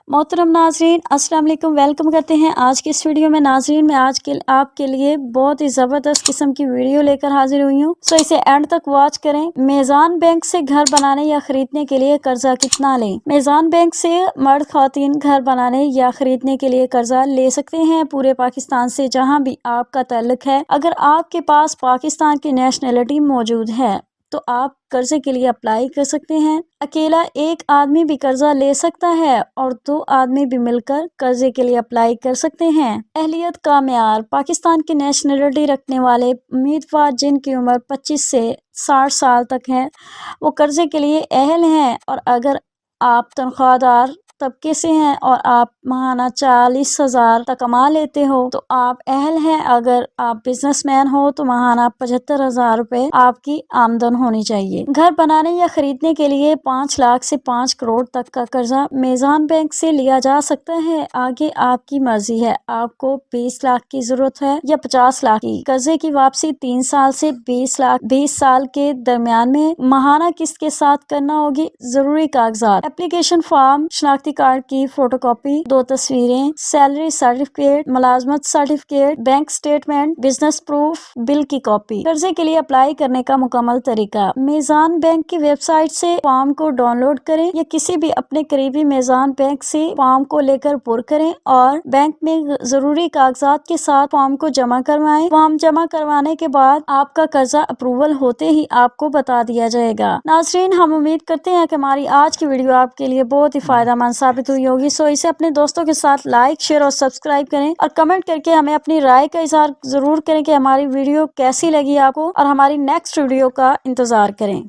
मोहतरम नाजरीन, अस्सलाम वालेकुम। वेलकम करते हैं आज की इस वीडियो में। नाजरीन, मैं आज के आपके लिए बहुत ही ज़बरदस्त किस्म की वीडियो लेकर हाजिर हुई हूँ, सो इसे एंड तक वॉच करें। मेज़ान बैंक से घर बनाने या खरीदने के लिए कर्जा कितना लें? मेज़ान बैंक से मर्द ख़वातीन घर बनाने या खरीदने के लिए कर्जा ले सकते हैं पूरे पाकिस्तान से, जहाँ भी आपका ताल्लुक है। अगर आपके पास पाकिस्तान की नेशनलिटी मौजूद है तो आप कर्जे के लिए अप्लाई कर सकते हैं। अकेला एक आदमी भी कर्जा ले सकता है और 2 आदमी भी मिलकर कर्जे के लिए अप्लाई कर सकते हैं। अहलियत का मेयार: पाकिस्तान की नेशनलिटी रखने वाले उम्मीदवार जिनकी उम्र 25 से 60 साल तक है, वो कर्जे के लिए अहल हैं। और अगर आप तनख्वाहदार तबके से हैं और आप माहाना 40,000 तक कमा लेते हो तो आप अहल हैं। अगर आप बिजनेसमैन हो तो माहाना 75,000 रुपए आपकी आमदन होनी चाहिए। घर बनाने या खरीदने के लिए 5 लाख से 5 करोड़ तक का कर्जा मेज़ान बैंक से लिया जा सकता है। आगे आपकी मर्जी है, आपको 20 लाख की जरूरत है या 50 लाख की। कर्जे की वापसी 3 साल से 20 साल के दरमियान में माहाना किस्त के साथ करना होगी। जरूरी कागजात: एप्लीकेशन फॉर्म, शनाख्ती कार्ड की फोटोकॉपी, 2 तस्वीरें, सैलरी सर्टिफिकेट, मुलाजमत certificate, bank statement, business proof, bill की कॉपी। कर्जे के लिए अप्लाई करने का मुकम्मल तरीका: मेज़ान बैंक की वेबसाइट से फॉर्म को डाउनलोड करें या किसी भी अपने करीबी मेज़ान बैंक से फॉर्म को लेकर पुर करें और बैंक में जरूरी कागजात के साथ फॉर्म को जमा करवाएं। फॉर्म जमा करवाने के बाद आपका कर्जा अप्रूवल होते ही आपको बता दिया जाएगा। नाज़रीन, हम उम्मीद करते हैं कि हमारी आज की वीडियो आपके लिए बहुत ही फायदेमंद साबित हुई होगी। सो इसे अपने दोस्तों के साथ लाइक, शेयर और सब्सक्राइब करें और कमेंट करके हमें अपनी राय का इजहार जरूर करें कि हमारी वीडियो कैसी लगी आपको, और हमारी नेक्स्ट वीडियो का इंतजार करें।